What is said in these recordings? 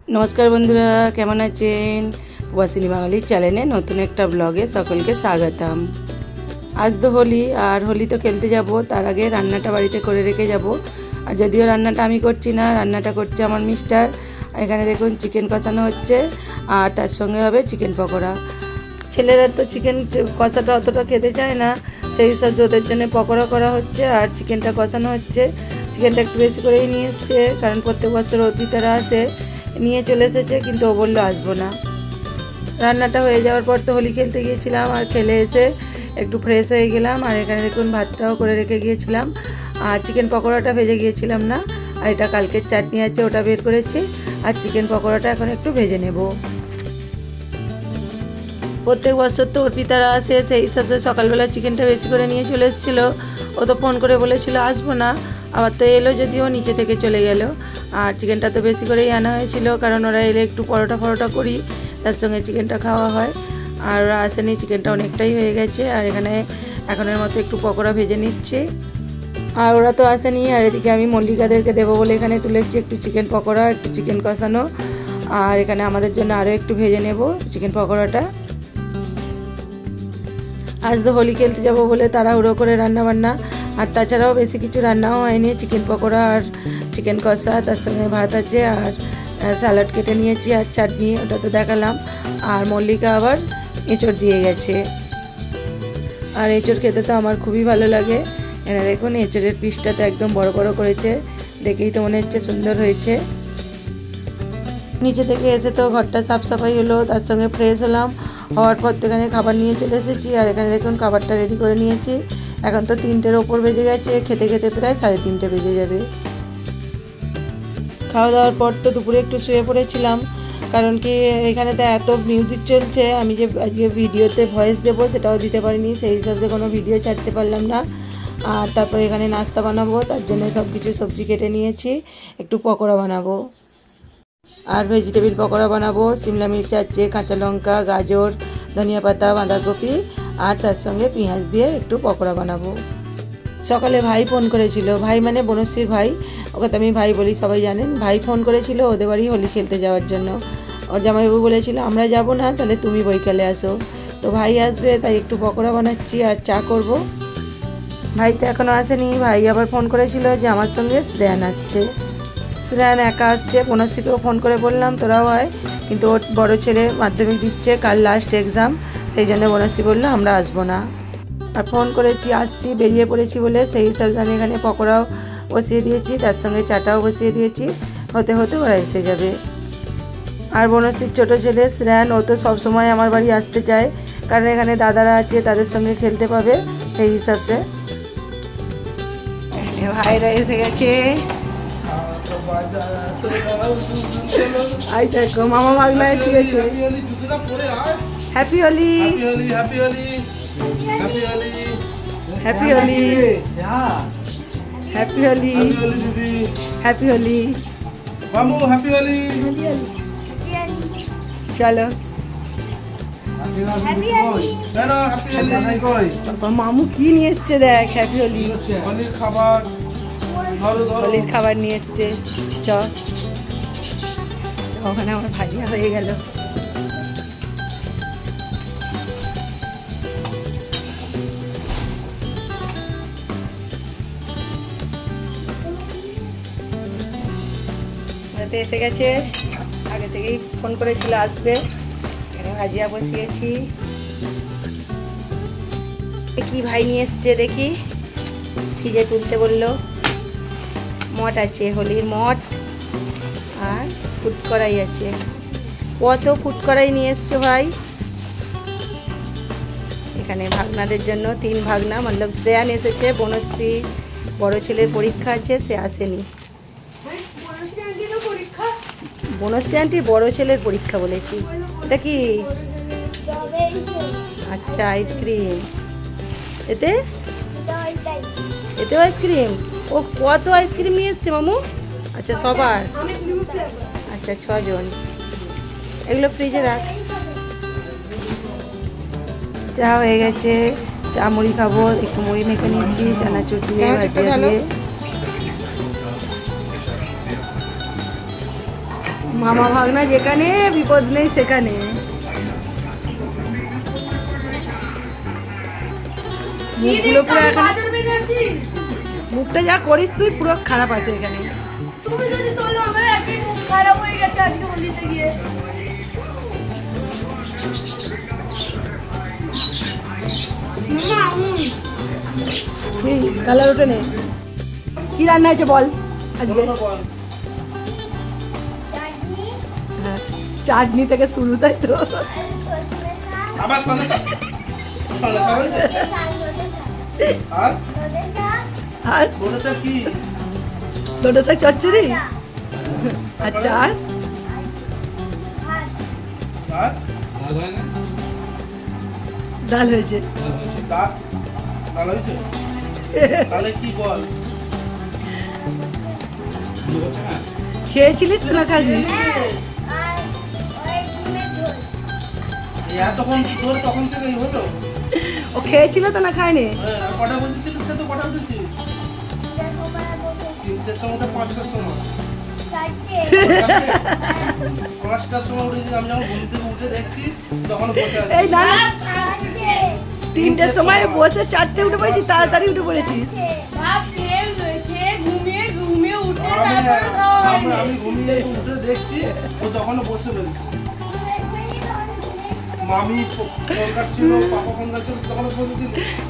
नमस्कार बंधुरा केमन आছেন প্রবাসিনী বাঙালি চ্যানেলে নতুন একটা ব্লগে সকলকে স্বাগতম। আজ তো হোলি আর হোলি তো খেলতে যাব, তার আগে রান্নাটা বাড়িতে করে রেখে যাব। আর যদিও রান্নাটা আমি করছি না, রান্নাটা করছে আমার মিস্টার। এখানে দেখুন চিকেন কষানো হচ্ছে আর তার সঙ্গে হবে চিকেন পকোড়া। ছেলেরা তো চিকেন কষাটা অতটা খেতে চায় না, সেই হিসাবে ওদের জন্য পকোড়া করা হচ্ছে আর চিকেনটা কষানো হচ্ছে। চিকেনটা একটু বেশি করেই নিয়ে এসছে, কারণ প্রত্যেক বছর অর্পিতারা আসে, নিয়ে চলে এসেছে, কিন্তু ও বললো আসবো না। রান্নাটা হয়ে যাওয়ার পর তো হোলি খেলতে গিয়েছিলাম, আর খেলে এসে একটু ফ্রেশ হয়ে গেলাম। আর এখানে দেখুন ভাতটাও করে রেখে গিয়েছিলাম, আর চিকেন পকোড়াটা ভেজে গিয়েছিলাম না, আর এটা কালকের চাটনি আছে ওটা বের করেছি, আর চিকেন পকোড়াটা এখন একটু ভেজে নেব। প্রত্যেক বছর তো অর্পিতারা আসে, সেই হিসাবে সকালবেলা চিকেনটা বেশি করে নিয়ে চলে এসেছিলো। ও তো ফোন করে বলেছিল আসবো না, আবার তো এলো, যদিও নিচে থেকে চলে গেল। আর চিকেনটা তো বেশি করেই আনা হয়েছিল, কারণ ওরা এলে একটু পরোটা করি, তার সঙ্গে চিকেনটা খাওয়া হয়। আর ওরা আসেনি, চিকেনটা অনেকটাই হয়ে গেছে। আর এখানে এখনের মতো একটু পকোড়া ভেজে নিচ্ছে, আর ওরা তো আসেনি। আর এদিকে আমি মল্লিকাদেরকে দেবো বলে এখানে তুলেছি একটু চিকেন পকোড়া, একটু চিকেন কষানো, আর এখানে আমাদের জন্য আরও একটু ভেজে নেব চিকেন পকোড়াটা। আজ তো হোলি খেলতে যাব বলে তাড়াহুড়ো করে রান্নাবান্না, আর তাছাড়াও বেশি কিছু রান্নাও হয়নি। চিকেন পকোড়া আর চিকেন কষা, তার সঙ্গে ভাত আছে, আর স্যালাড কেটে নিয়েছি, আর চাটনি ওটা তো দেখালাম। আর মল্লিকা আবার এঁচড় দিয়ে গেছে, আর এঁচড় খেতে তো আমার খুবই ভালো লাগে। এখানে দেখুন এঁচড়ের পিসটা তো একদম বড় বড় করেছে, দেখেই তো মনে হচ্ছে সুন্দর হয়েছে। নিচে থেকে এসে তো ঘরটা সাফ সাফাই হলো, তার সঙ্গে ফ্রেশ হলাম। হওয়ার পর তো এখানে খাবার নিয়ে চলে এসেছি, আর এখানে দেখুন খাবারটা রেডি করে নিয়েছি। এখন তো 3টের ওপর বেজে গেছে, খেতে খেতে প্রায় 3:30 বেজে যাবে। খাওয়া দাওয়ার পর তো দুপুরে একটু শুয়ে পড়েছিলাম, কারণ কি এখানে তো এত মিউজিক চলছে, আমি যে আজকে ভিডিওতে ভয়েস দেবো সেটাও দিতে পারিনি, সেই হিসাবে কোনো ভিডিও ছাড়তে পারলাম না। আর তারপরে এখানে নাস্তা বানাবো, তার জন্য সব কিছু সবজি কেটে নিয়েছি, একটু পকোড়া বানাবো। আর ভেজিটেবিল পকোড়া বানাবো, শিমলা মির্চ আছে, কাঁচা লঙ্কা, গাজর, ধনিয়া পাতা, বাঁধাকপি, আর তার সঙ্গে পেঁয়াজ দিয়ে একটু পকোড়া বানাবো। সকালে ভাই ফোন করেছিল, ভাই মানে বনশ্রীর ভাই, ওকে তো আমি ভাই বলি, সবাই জানেন। ভাই ফোন করেছিল ওদের বাড়ি হোলি খেলতে যাওয়ার জন্য। ওর জামাইবাবু বলেছিল আমরা যাব না, তাহলে তুমি বৈকালে আসো। তো ভাই আসবে, তাই একটু পকোড়া বানাচ্ছি আর চা করব। ভাই তো এখনও আসেনি। ভাই আবার ফোন করেছিল যে আমার সঙ্গে শ্রেয়ান আসছে। শ্রেয়ান একা আসছে, বনশ্রীকেও ফোন করে বললাম তোরাও হয়, কিন্তু ওর বড় ছেলে মাধ্যমিক দিচ্ছে, কাল লাস্ট এক্সাম, সেই জন্য বনশ্রী বললো আমরা আসবো না। আর ফোন করেছি আসছি, বেরিয়ে পড়েছি বলে, সেই হিসাবে আমি এখানে পকোড়াও বসিয়ে দিয়েছি, তার সঙ্গে চাটাও বসিয়ে দিয়েছি, হতে হতে ওরা এসে যাবে। আর বনশ্রীর ছোটো ছেলে শ্রেয়ান, ও তো সবসময় আমার বাড়ি আসতে চায়, কারণ এখানে দাদারা আছে, তাদের সঙ্গে খেলতে পাবে, সেই হিসাবে। ভাইরা এসে গেছে, আই দেখো মামা বাগলা এসে গেছে। Happy Holi, happy Holi, happy Holi, happy Holi, happy Holi, happy Holi মামু, হ্যাপি হোলি। চলো মামু কি নিয়ে এসছে দেখ, হ্যাপি হোলি, হোলির খাবার, হোলির খাবার নিয়ে এসছে। চ ওখানে আমার ভাজিয়া হয়ে গেল। এসে গেছে, আগে থেকেই ফোন করেছিল আসবে। এখানে ভাজিয়া বসিয়েছি। কি ভাই নিয়ে এসছে দেখি, ফ্রিজে তুলতে বললো। মঠ আছে, হোলির মঠ, আর ফুড কড়াই আছে। কত ফুড কড়াই নিয়ে এসছে ভাই। এখানে ভাগনাদের জন্য 3 ভাগনা, মতলব শ্রেয়ান এসেছে, বনশ্রী বড় ছেলের পরীক্ষা আছে, সে আসেনি। বনশ্রী আন্টির বড় ছেলের পরীক্ষা বলেছি। এটা কি? আচ্ছা আইসক্রিম, এতেও আইসক্রিম। ও কত আইসক্রিম নিয়ে এসছে মামু? আচ্ছা সবার, আচ্ছা 6 জন। এগুলো ফ্রিজে রাখ। চা হয়ে গেছে, চা মুড়ি খাবো, একটু মুড়ি মেখে নিচ্ছি চানাচুর দিয়ে, ভাজিয়া দিয়ে। মামা ভাগনা যেখানে বিপদ নেই সেখানে। মুখগুলো পুরো এখন মুখটা যা করিস তুই পুরো খারাপ আছে এখানে। তুমি যদি তোলো আমার একদিন মুখ খারাপ হয়ে গেছে আজকে হোলিতে গিয়ে। কালার ওঠে নে। কি রান্না হয়েছে বল আজকে? হ্যাঁ চাটনি থেকে শুরু, তাই তো? আর লোটা শাক চচ্চড়ি, আচ্ছা আর ডাল হয়েছে। খেয়েছিলিস তো না খাসনি? ও খেয়েছিল তো না খায়নি? এই না 3টের সময় বসে 4টে উঠে পড়েছি, তাড়াতাড়ি উঠে পড়েছি।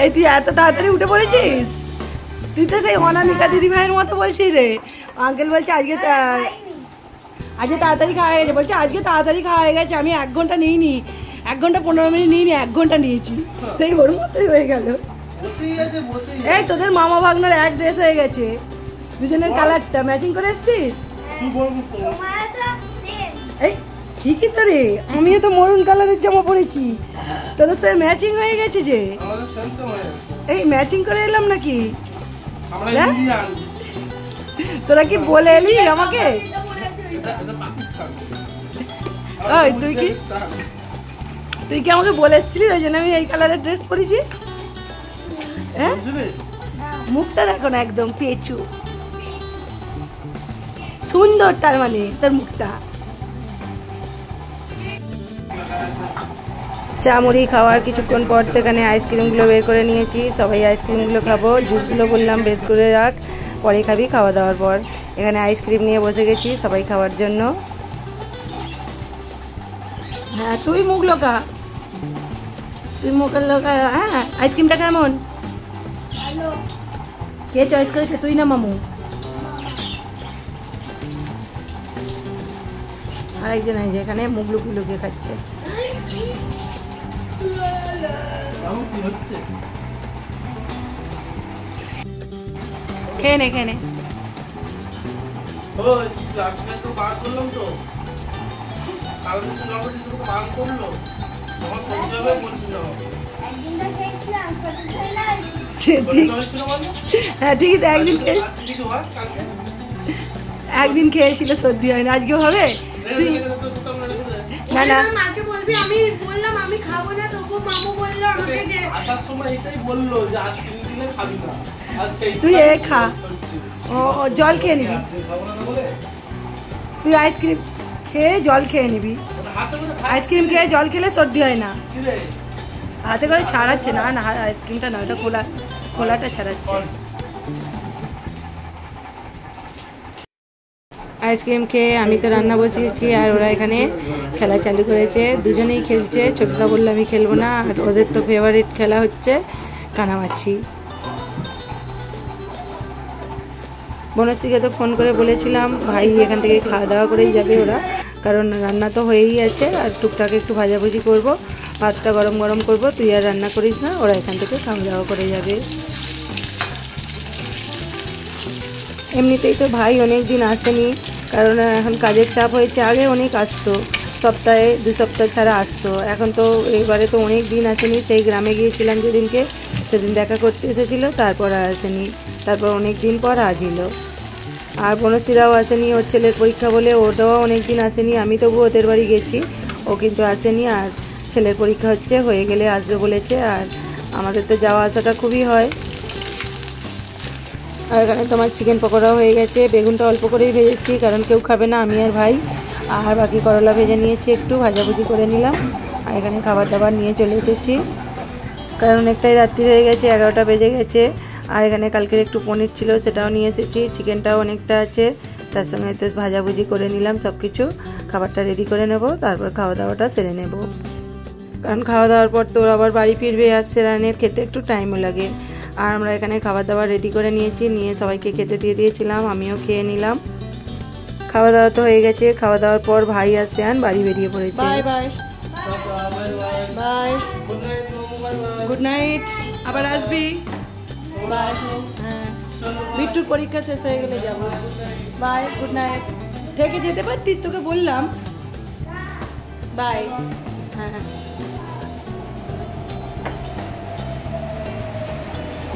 এই তুই এত তাড়াতাড়ি উঠে পড়েছিস? তুই তো সেই অনামিকা দিদি ভাইয়ের মতো বলছিস রে। আঙ্কেল বলছে আজকে তাড়াতাড়ি খাওয়া হয়ে গেছে, বলছে আজকে তাড়াতাড়ি খাওয়া হয়ে গেছে। আমি 1 ঘন্টা নিইনি, 1 ঘন্টা 15 মিনিট নিইনি, 1 ঘন্টা নিয়েছি। সেই ওর মতোই হয়ে গেল। এই তোদের মামা ভাগনার এক ড্রেস হয়ে গেছে, দুজনের কালারটা ম্যাচিং করে এসছিস। এই ঠিকই তো রে, আমিও তো মরুন কালারের জামা পরেছি, তোদের সাথে ম্যাচিং হয়ে গেছে যে। এই ম্যাচিং করে এলাম নাকি? তোরা কি বলে এলি আমাকে? তুই কি আমাকে বলে এসছিলি ওই জন্য আমি এই কালারের ড্রেস পরেছি? হ্যাঁ মুখটা দেখো না একদম পেঁচু সুন্দর, তার মানে তোর মুখটা। চা মুড়ি খাওয়ার কিছুক্ষণ পর তো এখানে আইসক্রিমগুলো বের করে নিয়েছি। সবাই আইসক্রিমগুলো খাবো, জুসগুলো বললাম বের করে রাখ, পরে খাবি খাওয়া দাওয়ার পর। এখানে আইসক্রিম নিয়ে বসে গেছি সবাই খাওয়ার জন্য। হ্যাঁ তুই মুখ লোকা, তুই মুখের লোকা। হ্যাঁ আইসক্রিমটা কেমন? কে চয়েস করেছে, তুই না মামু? আরেকজন আছে এখানে মুখ লুকিয়ে লুকিয়ে খাচ্ছে। খেয়ে নে খেয়ে নে। হ্যাঁ ঠিকই তো, একদিন খেয়েছিল সর্দি হয় না, আজকেও হবে। তুই না না আমি বললাম আমি খাবো না, তবু মামু বললো আমাকে আসার সময় এটাই বললো যে আইসক্রিম দিলে খাবি না, তুই এ খা, ও জল খেয়ে নিবি। তুই আইসক্রিম খেয়ে জল খেয়ে নিবি, আইসক্রিম খেয়ে জল খেলে সর্দি হয় না। হাতে করে ছাড়াচ্ছে না, না আইসক্রিমটা না, ওটা খোলাটা ছাড়াচ্ছে। আইসক্রিম খেয়ে আমি তো রান্না বসিয়েছি, আর ওরা এখানে খেলা চালু করেছে, দুজনেই খেলছে। ছোটটা বললো আমি খেলবো না, আর ওদের তো ফেভারিট খেলা হচ্ছে কানামাছি। বনশ্রীকে তো ফোন করে বলেছিলাম ভাই এখান থেকে খাওয়া দাওয়া করেই যাবে ওরা, কারণ রান্না তো হয়েই আছে, আর টুকটাক একটু ভাজাভুজি করব, ভাতটা গরম গরম করব, তুই আর রান্না করিস না, ওরা এখান থেকে খাওয়া দাওয়া করে যাবে। এমনিতেই তো ভাই অনেক দিন আসেনি, কারণ এখন কাজের চাপ হয়েছে। আগে অনেক আসতো, সপ্তাহে 2 সপ্তাহ ছাড়া আসতো, এখন তো এবারে তো অনেক দিন আসেনি। সেই গ্রামে গিয়েছিলাম যেদিনকে, সেদিন দেখা করতে এসেছিলো, তারপর আর আসেনি, তারপর অনেক দিন পর আসিল। আর বনশ্রীরাও আসেনি, ওর ছেলের পরীক্ষা বলে ওটাও অনেক দিন আসেনি। আমি তবু ওদের বাড়ি গেছি, ও কিন্তু আসেনি। আর ছেলের পরীক্ষা হচ্ছে, হয়ে গেলে আসবে বলেছে। আর আমাদের তো যাওয়া আসাটা খুবই হয়। আর এখানে তোমার চিকেন পকোড়া হয়ে গেছে, বেগুনটা অল্প করেই ভেজেছি, কারণ কেউ খাবে না, আমি আর ভাই। আর বাকি করলা ভেজে নিয়েছি, একটু ভাজাভুজি করে নিলাম। আর এখানে খাবার দাবার নিয়ে চলে এসেছি, কারণ অনেকটাই রাত্রি হয়ে গেছে, 11টা বেজে গেছে। আর এখানে কালকের একটু পনির ছিল, সেটাও নিয়ে এসেছি, চিকেনটাও অনেকটা আছে, তার সঙ্গে তো ভাজাভুজি করে নিলাম। সব কিছু খাবারটা রেডি করে নেব, তারপর খাওয়া দাওয়াটা সেরে নেব, কারণ খাওয়া দাওয়ার পর তো আবার বাড়ি ফিরবে, আর সেরানের খেতে একটু টাইমও লাগে। আর আমরা এখানে খাবার দাবার রেডি করে নিয়েছি, নিয়ে সবাইকে খেতে দিয়ে দিয়েছিলাম, আমিও খেয়ে নিলাম। খাওয়া দাওয়া তো হয়ে গেছে। খাওয়া দাওয়ার পর ভাই আর শ্যান বাড়ি বেরিয়ে পড়েছে। Bye bye bye, good night, আবার আসবি। বাই। হ্যাঁ, বিট্টুর পরীক্ষা শেষ হয়ে গেলে যাব। Bye, good night. থেকে যেতে পারতিস, তোকে বললাম। বাই। হ্যাঁ,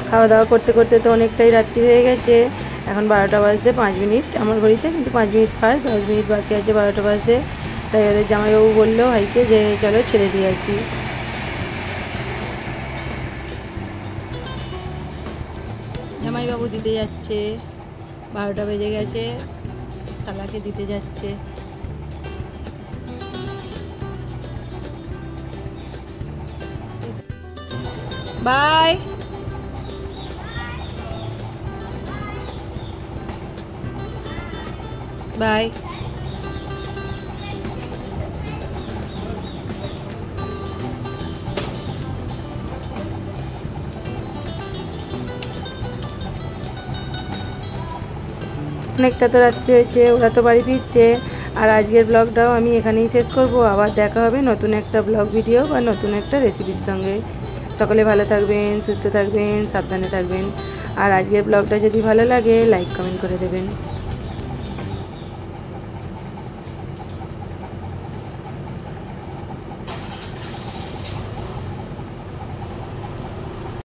খাওয়া দাওয়া করতে করতে তো অনেকটাই রাত্রি হয়ে গেছে। এখন 12টা বাজতে 5 মিনিট আমার ঘড়িতে, কিন্তু 5 মিনিট পার, 10 মিনিট বাকি আছে 12টা বাজতে। তাই ওদের জামাইবাবু বললো ভাইকে যে চলো ছেড়ে দিয়ে আসি। জামাইবাবু দিতে যাচ্ছে, 12টা বেজে গেছে, শালাকে দিতে যাচ্ছে। বাই। বাই। অনেকটা তো রাত্রি হয়েছে, ওরা তো বাড়ি ফিরছে। আর আজকের ব্লগটাও আমি এখানেই শেষ করব। আবার দেখা হবে নতুন একটা ব্লগ ভিডিও বা নতুন একটা রেসিপির সঙ্গে। সকলে ভালো থাকবেন, সুস্থ থাকবেন, সাবধানে থাকবেন। আর আজকের ব্লগটা যদি ভালো লাগে লাইক কমেন্ট করে দেবেন।